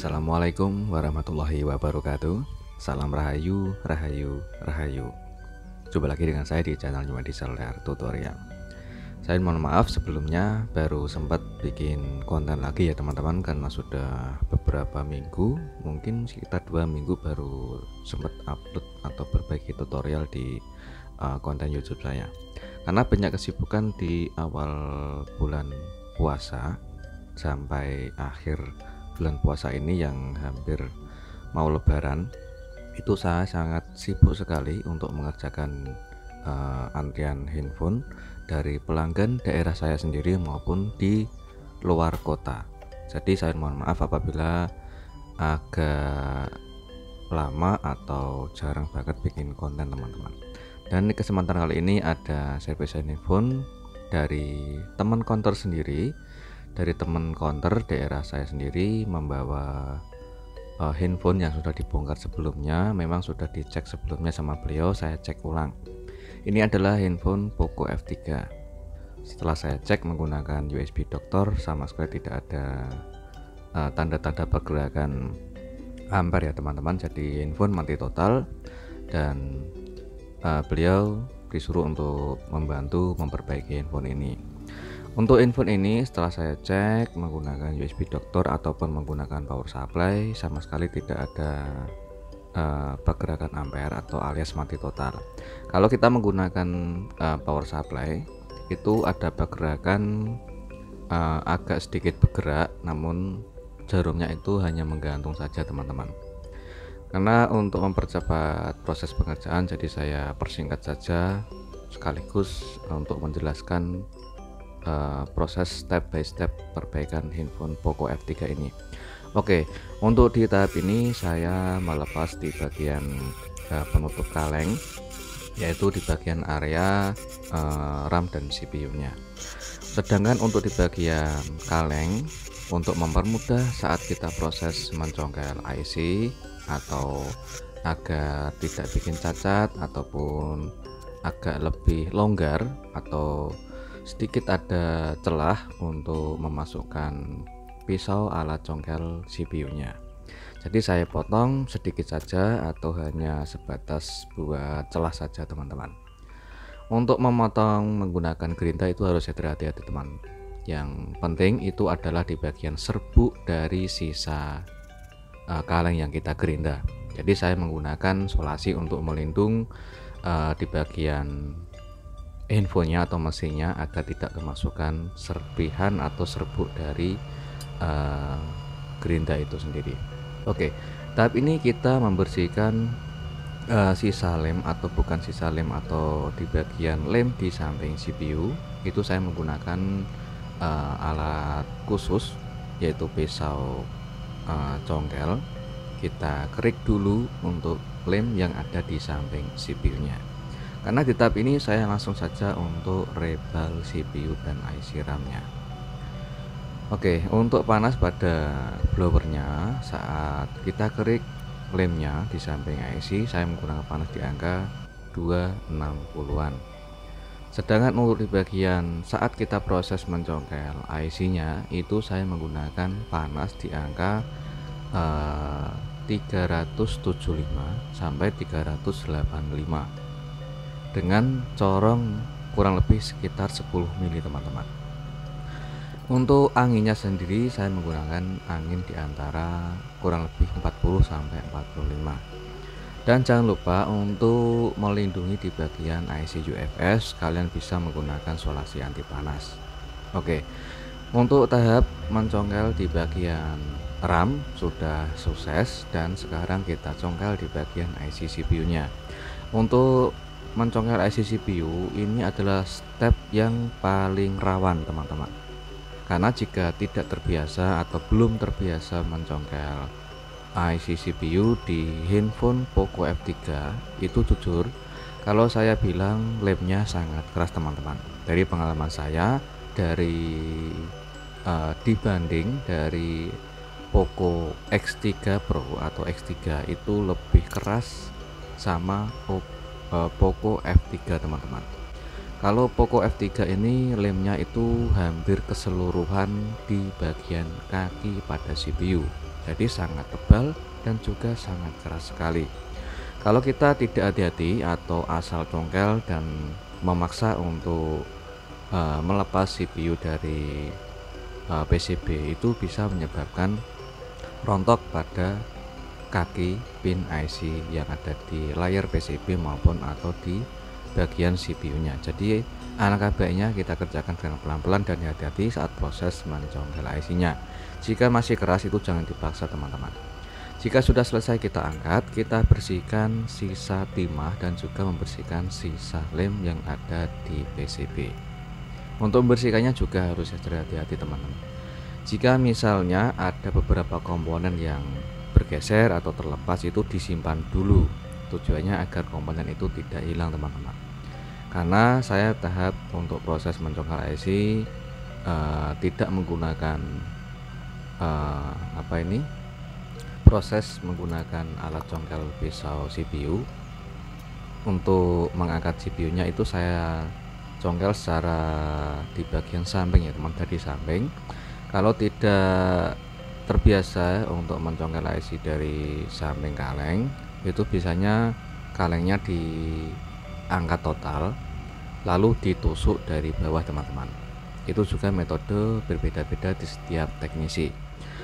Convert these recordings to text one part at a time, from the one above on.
Assalamualaikum warahmatullahi wabarakatuh. Salam rahayu, rahayu, rahayu. Jumpa lagi dengan saya di channel Cuma Desaler Tutorial. Saya mohon maaf sebelumnya baru sempat bikin konten lagi ya teman-teman, karena sudah beberapa minggu, mungkin sekitar 2 minggu baru sempat upload atau berbagi tutorial di konten YouTube saya. Karena banyak kesibukan di awal bulan puasa sampai akhir bulan puasa ini yang hampir mau lebaran, itu saya sangat sibuk sekali untuk mengerjakan antrian handphone dari pelanggan daerah saya sendiri maupun di luar kota. Jadi saya mohon maaf apabila agak lama atau jarang banget bikin konten teman-teman. Dan di kesempatan kali ini ada servis handphone dari teman konter sendiri. Dari teman konter daerah saya sendiri membawa handphone yang sudah dibongkar sebelumnya. Memang sudah dicek sebelumnya sama beliau, saya cek ulang. Ini adalah handphone Poco F3. Setelah saya cek menggunakan USB doktor, sama sekali tidak ada tanda-tanda pergerakan ampere ya teman-teman. Jadi handphone mati total, dan beliau disuruh untuk membantu memperbaiki handphone ini. Untuk handphone ini setelah saya cek menggunakan USB doktor ataupun menggunakan power supply, sama sekali tidak ada pergerakan ampere atau alias mati total. Kalau kita menggunakan power supply itu ada pergerakan agak sedikit bergerak, namun jarumnya itu hanya menggantung saja teman-teman. Karena untuk mempercepat proses pengerjaan, jadi saya persingkat saja sekaligus untuk menjelaskan proses step by step perbaikan handphone Poco F3 ini. Oke, untuk di tahap ini saya melepas di bagian penutup kaleng, yaitu di bagian area RAM dan CPU nya. Sedangkan untuk di bagian kaleng, untuk mempermudah saat kita proses mencongkel IC atau agar tidak bikin cacat ataupun agak lebih longgar atau sedikit ada celah untuk memasukkan pisau alat congkel CPU nya. Jadi saya potong sedikit saja atau hanya sebatas buat celah saja teman-teman. Untuk memotong menggunakan gerinda itu harus hati-hati teman. Yang penting itu adalah di bagian serbuk dari sisa kaleng yang kita gerinda. Jadi saya menggunakan solasi untuk melindung di bagian handphonenya atau mesinnya agar tidak kemasukan serpihan atau serbuk dari gerinda itu sendiri. Oke, tahap ini kita membersihkan sisa lem atau bukan sisa lem atau di bagian lem di samping CPU. Itu saya menggunakan alat khusus yaitu pisau congkel. Kita kerik dulu untuk lem yang ada di samping CPU nya. Karena di tahap ini saya langsung saja untuk rebal CPU dan IC RAM-nya. Oke, untuk panas pada blowernya saat kita kerik lemnya di samping IC, saya menggunakan panas di angka 260-an. Sedangkan untuk di bagian saat kita proses mencongkel IC-nya itu saya menggunakan panas di angka 375 sampai 385. dengan corong kurang lebih sekitar 10 mili teman-teman. Untuk anginnya sendiri saya menggunakan angin di antara kurang lebih 40 sampai 45. Dan jangan lupa untuk melindungi di bagian IC UFS, kalian bisa menggunakan solasi anti panas. Oke, untuk tahap mencongkel di bagian RAM sudah sukses, dan sekarang kita congkel di bagian IC CPU nya. Untuk mencongkel IC CPU ini adalah step yang paling rawan teman-teman, karena jika tidak terbiasa atau belum terbiasa mencongkel IC CPU di handphone Poco F3 itu, jujur kalau saya bilang lemnya sangat keras teman-teman. Dari pengalaman saya, dari dibanding dari Poco X3 Pro atau X3 itu lebih keras sama Poco F3 teman-teman. Kalau Poco F3 ini lemnya itu hampir keseluruhan di bagian kaki pada CPU. jadi sangat tebal dan juga sangat keras sekali. Kalau kita tidak hati-hati atau asal congkel dan memaksa untuk melepas CPU dari PCB, itu bisa menyebabkan rontok pada kaki pin IC yang ada di layar PCB maupun atau di bagian CPU-nya. Jadi alangkah baiknya kita kerjakan dengan pelan-pelan dan hati-hati saat proses mencongkel IC-nya. Jika masih keras itu jangan dipaksa teman-teman. Jika sudah selesai kita angkat, kita bersihkan sisa timah dan juga membersihkan sisa lem yang ada di PCB. Untuk membersihkannya juga harus hati-hati teman-teman. Jika misalnya ada beberapa komponen yang bergeser atau terlepas, itu disimpan dulu, tujuannya agar komponen itu tidak hilang teman-teman. Karena saya tahap untuk proses mencongkel IC tidak menggunakan proses menggunakan alat congkel pisau CPU. Untuk mengangkat CPU nya itu saya congkel secara di bagian samping ya teman, dari samping. Kalau tidak terbiasa untuk mencongkel IC dari samping kaleng, itu biasanya kalengnya diangkat total lalu ditusuk dari bawah teman-teman. Itu juga metode berbeda-beda di setiap teknisi.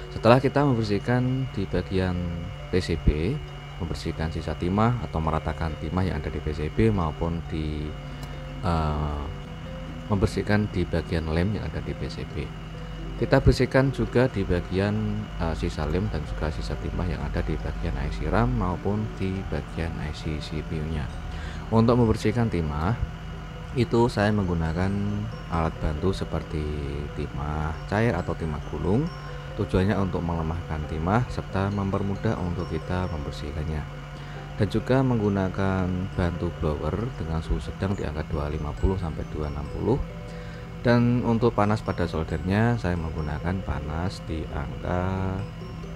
Setelah kita membersihkan di bagian PCB, membersihkan sisa timah atau meratakan timah yang ada di PCB maupun membersihkan di bagian lem yang ada di PCB, kita bersihkan juga di bagian sisa lem dan juga sisa timah yang ada di bagian IC RAM maupun di bagian IC CPU-nya. Untuk membersihkan timah itu saya menggunakan alat bantu seperti timah cair atau timah gulung. Tujuannya untuk melemahkan timah serta mempermudah untuk kita membersihkannya. Dan juga menggunakan bantu blower dengan suhu sedang di angka 250 sampai 260. Dan untuk panas pada soldernya saya menggunakan panas di angka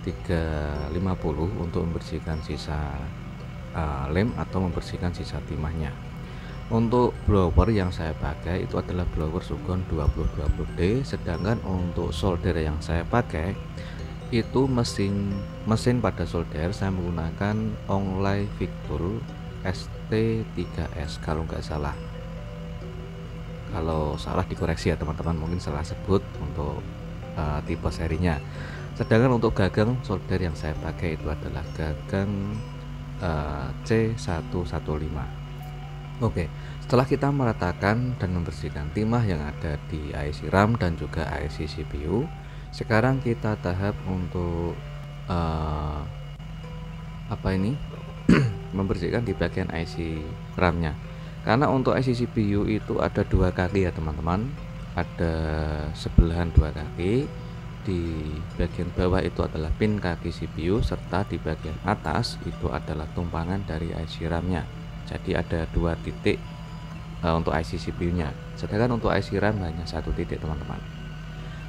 350 untuk membersihkan sisa lem atau membersihkan sisa timahnya. Untuk blower yang saya pakai itu adalah blower Sugon 2020D, sedangkan untuk solder yang saya pakai itu mesin pada solder saya menggunakan Onglai Victul ST3S kalau nggak salah. Kalau salah dikoreksi ya teman-teman, mungkin salah sebut untuk tipe serinya. Sedangkan untuk gagang solder yang saya pakai itu adalah gagang C115. Oke, setelah kita meratakan dan membersihkan timah yang ada di IC RAM dan juga IC CPU, sekarang kita tahap untuk membersihkan di bagian IC RAM-nya. Karena untuk IC CPU itu ada dua kaki ya teman-teman, ada sebelahan dua kaki. Di bagian bawah itu adalah pin kaki CPU, serta di bagian atas itu adalah tumpangan dari IC RAM-nya. Jadi ada dua titik untuk IC CPU-nya, sedangkan untuk IC RAM hanya satu titik teman-teman.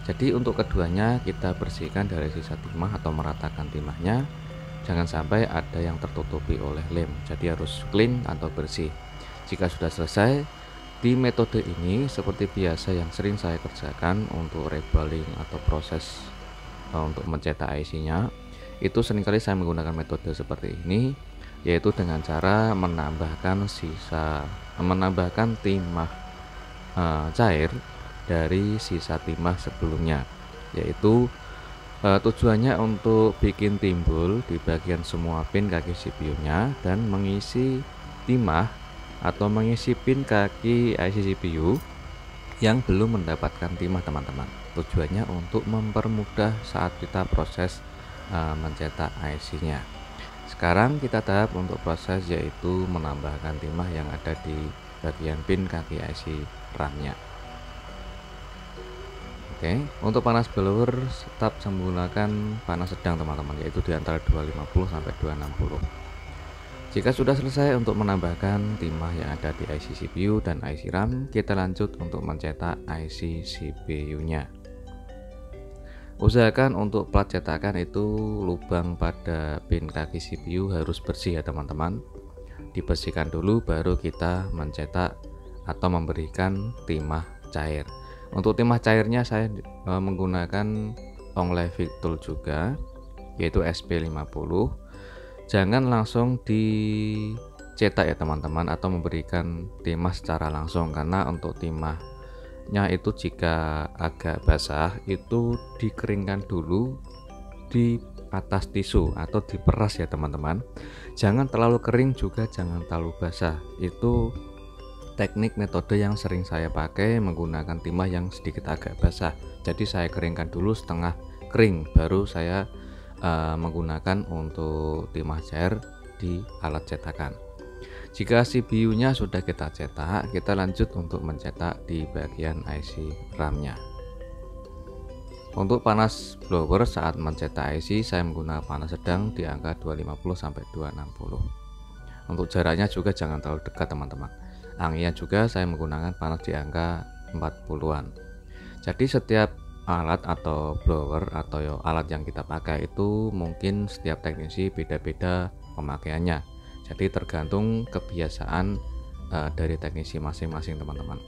Jadi untuk keduanya kita bersihkan dari sisa timah atau meratakan timahnya, jangan sampai ada yang tertutupi oleh lem. Jadi harus clean atau bersih. Jika sudah selesai, di metode ini seperti biasa yang sering saya kerjakan untuk reballing atau proses untuk mencetak IC-nya, itu seringkali saya menggunakan metode seperti ini, yaitu dengan cara menambahkan timah cair dari sisa timah sebelumnya, yaitu tujuannya untuk bikin timbul di bagian semua pin kaki CPU-nya dan mengisi timah atau mengisi pin kaki IC CPU yang belum mendapatkan timah teman-teman. Tujuannya untuk mempermudah saat kita proses mencetak IC-nya. Sekarang kita tahap untuk proses, yaitu menambahkan timah yang ada di bagian pin kaki IC RAM-nya. Oke, untuk panas blower tetap menggunakan panas sedang teman-teman, yaitu di antara 250 sampai 260. Jika sudah selesai untuk menambahkan timah yang ada di IC CPU dan IC RAM, kita lanjut untuk mencetak IC CPU-nya. Usahakan untuk plat cetakan itu lubang pada pin kaki CPU harus bersih ya teman-teman. Dibersihkan dulu baru kita mencetak atau memberikan timah cair. Untuk timah cairnya saya menggunakan Onglai Victul juga. yaitu SP50. Jangan langsung dicetak ya teman-teman, atau memberikan timah secara langsung, karena untuk timahnya itu jika agak basah itu dikeringkan dulu di atas tisu atau diperas ya teman-teman. Jangan terlalu kering juga jangan terlalu basah. Itu teknik metode yang sering saya pakai, menggunakan timah yang sedikit agak basah. Jadi saya keringkan dulu setengah kering, baru saya menggunakan untuk timah cair di alat cetakan. Jika CPU-nya sudah kita cetak, kita lanjut untuk mencetak di bagian IC RAM-nya. Untuk panas blower saat mencetak IC, saya menggunakan panas sedang di angka 250 sampai 260. Untuk jaraknya juga jangan terlalu dekat teman-teman. Anginnya juga saya menggunakan panas di angka 40-an. Jadi setiap alat atau blower atau alat yang kita pakai itu mungkin setiap teknisi beda-beda pemakaiannya. Jadi tergantung kebiasaan dari teknisi masing-masing teman-teman.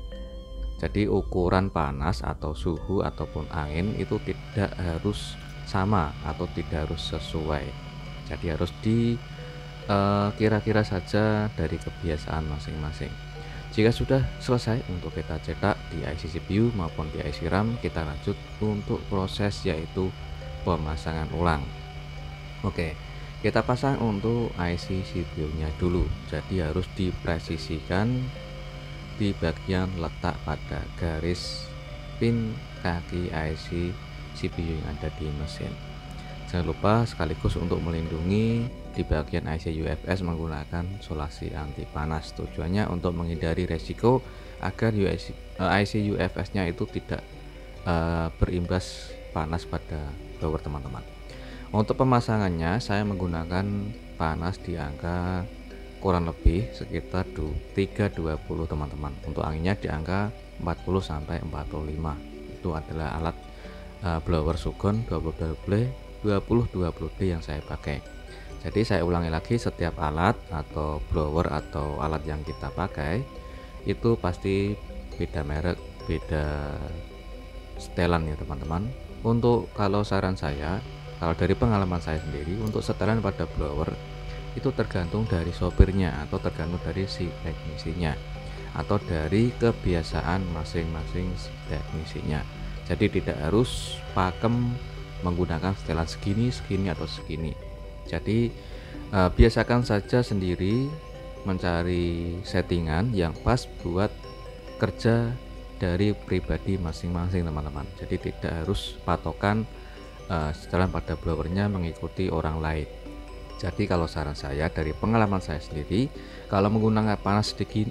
Jadi ukuran panas atau suhu ataupun angin itu tidak harus sama atau tidak harus sesuai. Jadi harus kira-kira saja dari kebiasaan masing-masing. Jika sudah selesai untuk kita cetak di IC CPU maupun di IC RAM, kita lanjut untuk proses yaitu pemasangan ulang. Oke, kita pasang untuk IC CPU-nya dulu. Jadi harus dipresisikan di bagian letak pada garis pin kaki IC CPU yang ada di mesin. Jangan lupa sekaligus untuk melindungi di bagian IC UFS menggunakan isolasi anti panas. Tujuannya untuk menghindari resiko agar IC UFS-nya itu tidak berimbas panas pada blower teman-teman. Untuk pemasangannya saya menggunakan panas di angka kurang lebih sekitar 320 teman-teman. Untuk anginnya di angka 40 sampai 45. Itu adalah alat blower Sugon 20D yang saya pakai. Jadi saya ulangi lagi, setiap alat atau blower atau alat yang kita pakai itu pasti beda merek, beda setelan ya teman-teman. Untuk kalau saran saya, kalau dari pengalaman saya sendiri, untuk setelan pada blower itu tergantung dari sopirnya atau tergantung dari si teknisinya atau dari kebiasaan masing-masing si teknisinya. Jadi tidak harus pakem menggunakan setelan segini atau segini. Jadi biasakan saja sendiri mencari settingan yang pas buat kerja dari pribadi masing-masing teman-teman. Jadi tidak harus patokan setelan pada blowernya mengikuti orang lain. Jadi kalau saran saya dari pengalaman saya sendiri, kalau menggunakan panas sedikit,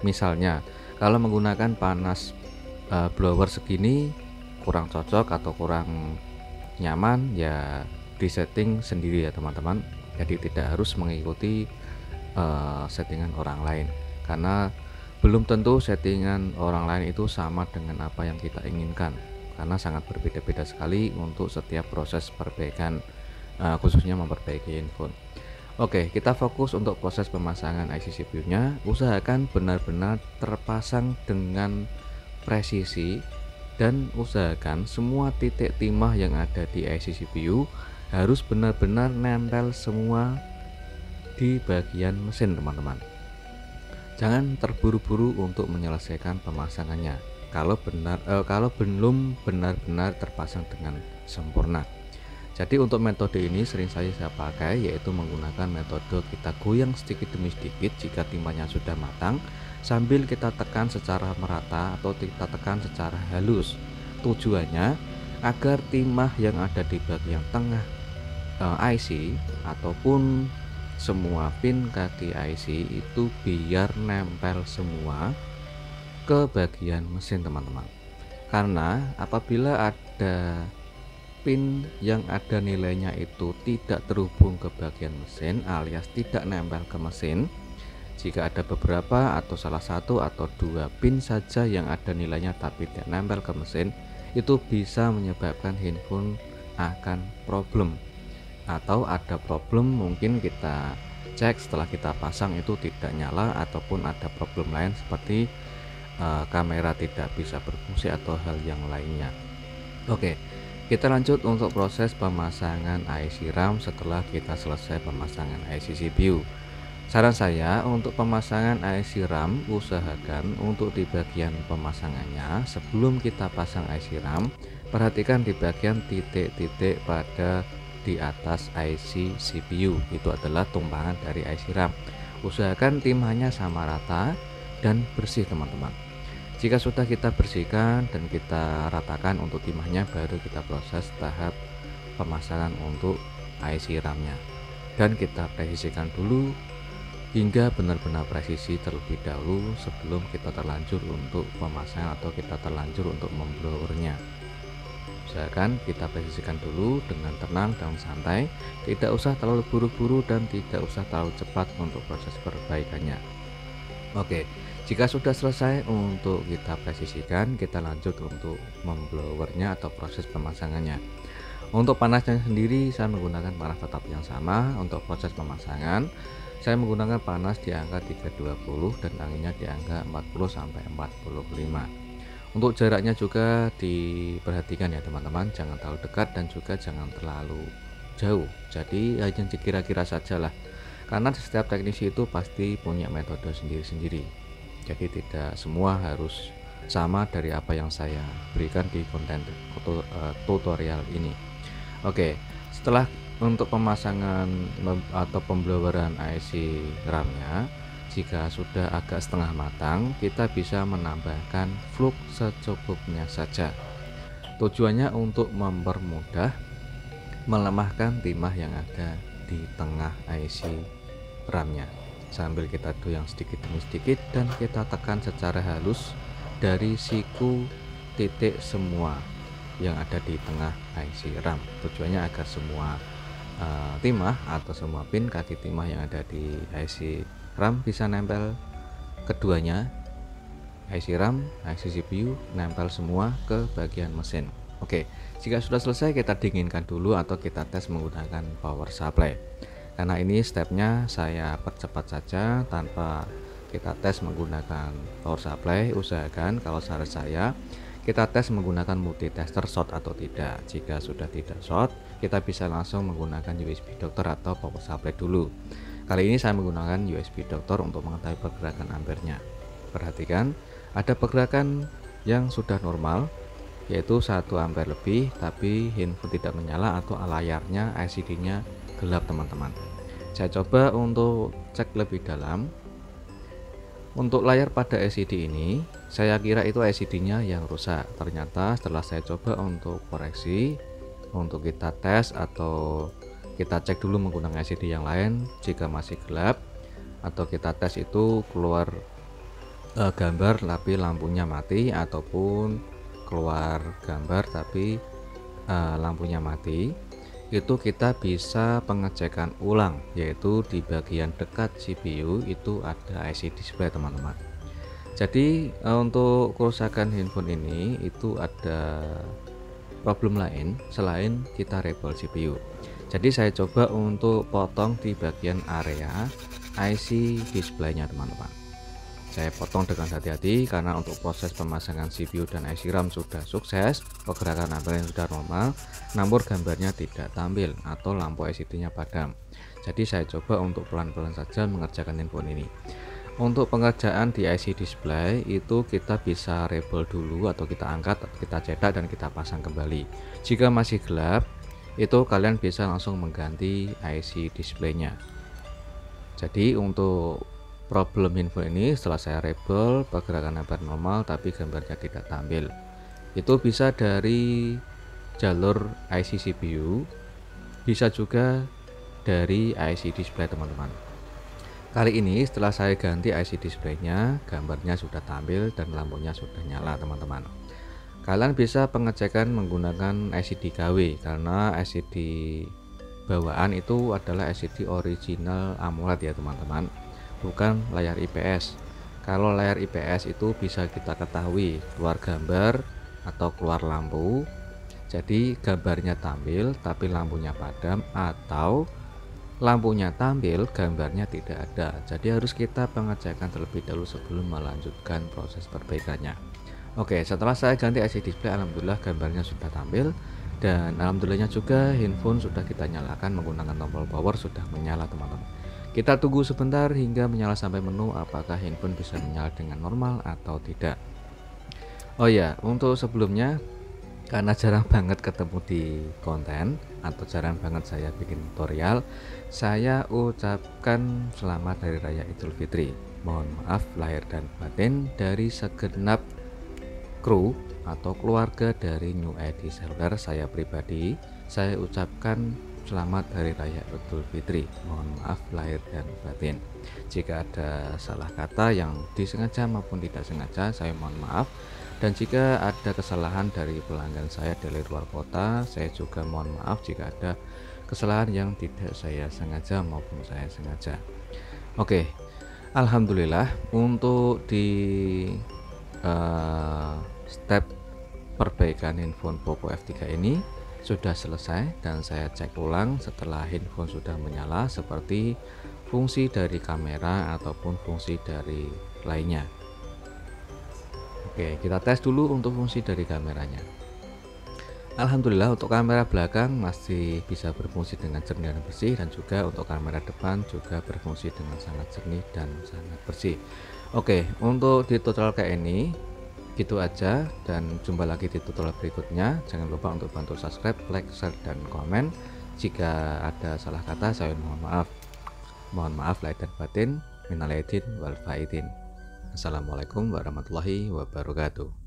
misalnya kalau menggunakan panas blower segini kurang cocok atau kurang nyaman, ya disetting sendiri ya teman-teman. Jadi tidak harus mengikuti settingan orang lain, karena belum tentu settingan orang lain itu sama dengan apa yang kita inginkan, karena sangat berbeda-beda sekali untuk setiap proses perbaikan, khususnya memperbaiki handphone. Oke, kita fokus untuk proses pemasangan IC CPU nya. Usahakan benar-benar terpasang dengan presisi dan usahakan semua titik timah yang ada di IC CPU harus benar-benar nempel semua di bagian mesin teman-teman. Jangan terburu-buru untuk menyelesaikan pemasangannya kalau belum benar-benar terpasang dengan sempurna. Jadi untuk metode ini sering saya pakai, yaitu menggunakan metode kita goyang sedikit demi sedikit jika timahnya sudah matang, sambil kita tekan secara merata atau kita tekan secara halus. Tujuannya agar timah yang ada di bagian tengah IC ataupun semua pin kaki IC itu biar nempel semua ke bagian mesin teman-teman. Karena apabila ada pin yang ada nilainya itu tidak terhubung ke bagian mesin alias tidak nempel ke mesin, jika ada beberapa atau salah satu atau dua pin saja yang ada nilainya tapi tidak nempel ke mesin, itu bisa menyebabkan handphone akan problem, atau ada problem mungkin kita cek setelah kita pasang itu tidak nyala, ataupun ada problem lain seperti kamera tidak bisa berfungsi atau hal yang lainnya. Oke, Kita lanjut untuk proses pemasangan IC RAM setelah kita selesai pemasangan IC CPU. Saran saya untuk pemasangan IC RAM, usahakan untuk di bagian pemasangannya sebelum kita pasang IC RAM, perhatikan di bagian titik-titik pada di atas IC CPU, itu adalah tumpangan dari IC RAM. Usahakan timahnya sama rata dan bersih teman-teman. Jika sudah kita bersihkan dan kita ratakan untuk timahnya, baru kita proses tahap pemasangan untuk IC RAM-nya. Dan kita presisikan dulu hingga benar-benar presisi terlebih dahulu sebelum kita terlanjur untuk pemasangan atau kita terlanjur untuk memblowernya. Usahakan kita presisikan dulu dengan tenang dan santai, tidak usah terlalu buru-buru dan tidak usah terlalu cepat untuk proses perbaikannya. Oke, jika sudah selesai untuk kita presisikan, kita lanjut untuk memblowernya atau proses pemasangannya. Untuk panasnya sendiri saya menggunakan panas tetap yang sama. Untuk proses pemasangan saya menggunakan panas di angka 320 dan anginnya di angka 40 sampai 45. Untuk jaraknya juga diperhatikan ya teman-teman, jangan terlalu dekat dan juga jangan terlalu jauh. Jadi hanya kira-kira saja lah, karena setiap teknisi itu pasti punya metode sendiri-sendiri. Jadi tidak semua harus sama dari apa yang saya berikan di konten tutorial ini. Oke, setelah untuk pemasangan atau pembloweran IC RAM-nya, jika sudah agak setengah matang, kita bisa menambahkan flux secukupnya saja. Tujuannya untuk mempermudah melemahkan timah yang ada di tengah IC RAM-nya. Sambil kita doyang sedikit demi sedikit dan kita tekan secara halus dari siku titik semua yang ada di tengah IC RAM. Tujuannya agar semua timah atau semua pin kaki timah yang ada di IC RAM bisa nempel keduanya, IC RAM, IC CPU nempel semua ke bagian mesin. Oke, jika sudah selesai kita dinginkan dulu atau kita tes menggunakan power supply. Karena ini stepnya saya percepat saja tanpa kita tes menggunakan power supply. Usahakan kalau saran saya kita tes menggunakan multitester short atau tidak. Jika sudah tidak short, kita bisa langsung menggunakan USB doctor atau power supply dulu. Kali ini saya menggunakan USB doctor untuk mengetahui pergerakan ampernya. Perhatikan ada pergerakan yang sudah normal, yaitu 1 ampere lebih, tapi handphone tidak menyala atau layarnya LCD-nya gelap teman-teman. Saya coba untuk cek lebih dalam. Untuk layar pada LCD ini, saya kira itu LCD-nya yang rusak. Ternyata setelah saya coba untuk koreksi, untuk kita tes atau kita cek dulu menggunakan LCD yang lain, jika masih gelap atau kita tes itu keluar gambar tapi lampunya mati, ataupun keluar gambar tapi lampunya mati, itu kita bisa pengecekan ulang, yaitu di bagian dekat CPU itu ada IC display teman-teman. Jadi untuk kerusakan handphone ini itu ada problem lain selain kita rebel CPU. Jadi saya coba untuk potong di bagian area IC displaynya teman-teman. Saya potong dengan hati-hati karena untuk proses pemasangan CPU dan IC RAM sudah sukses, pergerakan ampere sudah normal, namun gambarnya tidak tampil atau lampu LCD-nya padam. Jadi saya coba untuk pelan-pelan saja mengerjakan handphone ini. Untuk pengerjaan di IC display itu kita bisa rebel dulu atau kita angkat, kita cetak dan kita pasang kembali. Jika masih gelap, itu kalian bisa langsung mengganti IC displaynya. Jadi untuk problem handphone ini setelah saya rebel, pergerakan ampere normal tapi gambarnya tidak tampil, itu bisa dari jalur IC CPU, bisa juga dari IC display teman-teman. Kali ini setelah saya ganti IC displaynya, gambarnya sudah tampil dan lampunya sudah nyala teman-teman. Kalian bisa pengecekan menggunakan LCD KW karena LCD bawaan itu adalah LCD original AMOLED ya teman-teman, bukan layar IPS. Kalau layar IPS itu bisa kita ketahui keluar gambar atau keluar lampu, jadi gambarnya tampil tapi lampunya padam, atau lampunya tampil gambarnya tidak ada. Jadi harus kita pengecekan terlebih dahulu sebelum melanjutkan proses perbaikannya. Oke, setelah saya ganti IC display, alhamdulillah gambarnya sudah tampil Dan alhamdulillahnya juga handphone sudah kita nyalakan menggunakan tombol power sudah menyala teman-teman. Kita tunggu sebentar hingga menyala sampai menu apakah handphone bisa menyala dengan normal atau tidak. Oh ya, untuk sebelumnya karena jarang banget ketemu di konten atau jarang banget saya bikin tutorial, saya ucapkan selamat Hari Raya Idul Fitri. Mohon maaf lahir dan batin dari segenap kru atau keluarga dari New ID Seluler. Saya pribadi, saya ucapkan selamat Hari Raya Idul Fitri. Mohon maaf lahir dan batin. Jika ada salah kata yang disengaja maupun tidak sengaja, saya mohon maaf. Dan jika ada kesalahan dari pelanggan saya dari luar kota, saya juga mohon maaf jika ada kesalahan yang tidak saya sengaja maupun saya sengaja. Oke, alhamdulillah untuk di step perbaikan handphone Poco F3 ini sudah selesai, dan saya cek ulang setelah handphone sudah menyala seperti fungsi dari kamera ataupun fungsi dari lainnya. Oke, kita tes dulu untuk fungsi dari kameranya. Alhamdulillah untuk kamera belakang masih bisa berfungsi dengan jernih dan bersih, dan juga untuk kamera depan juga berfungsi dengan sangat jernih dan sangat bersih. Oke, untuk di tutorial kayak ini gitu aja, dan jumpa lagi di tutorial berikutnya. Jangan lupa untuk bantu subscribe, like, share, dan komen. Jika ada salah kata saya mohon maaf. Mohon maaf lahir dan batin. Minal aidin wal faidin. Assalamualaikum warahmatullahi wabarakatuh.